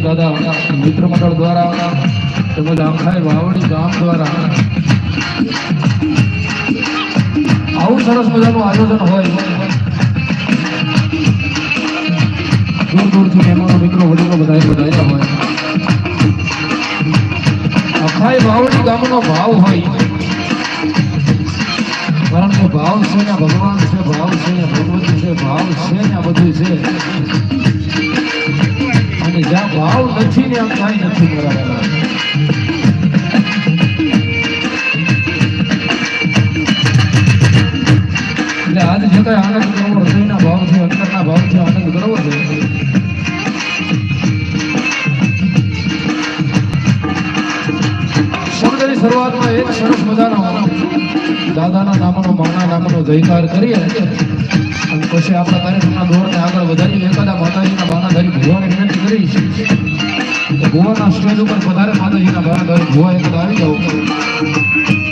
દાદા મિત્ર મંડળ દ્વારા તેમજ આખાય વાવડી ગામ દ્વારા આવું સરસ મજાનું આયોજન હોય, દૂર દૂરથી મહેમાનો મિત્રો વડીલો બધાયા હોય, આખાય વાવડી ગામનો ભાવ હોય, કારણ કે ભાવ છે ને ભગવાન છે, ભાવ છે ને ભગવતી છે, ભાવ છે ને બધું છે, અને જ્યાં ભાવ નથી ને આમ કાંઈ નથી બરાબર. એટલે આજે જે કઈ આનંદ કરવો, હૃદયના ભાવથી અંતરના ભાવથી આનંદ કરવો છે, શબ્દની શરૂઆતમાં એક સરસ મજાનો દાદાના નામનો માના નામનો જયકાર કરીએ અને પછી આપણા કાર્યક્રમના દોરને આગળ વધારીએ. એકાદા માતાજીના બાણાધારી ભુવાને વિનંતી કરીશ કે ભુવાના સ્ટેજ ઉપર પધારે માતાજીના બાણાધારી ભુવા એકાદા આવી જાવ.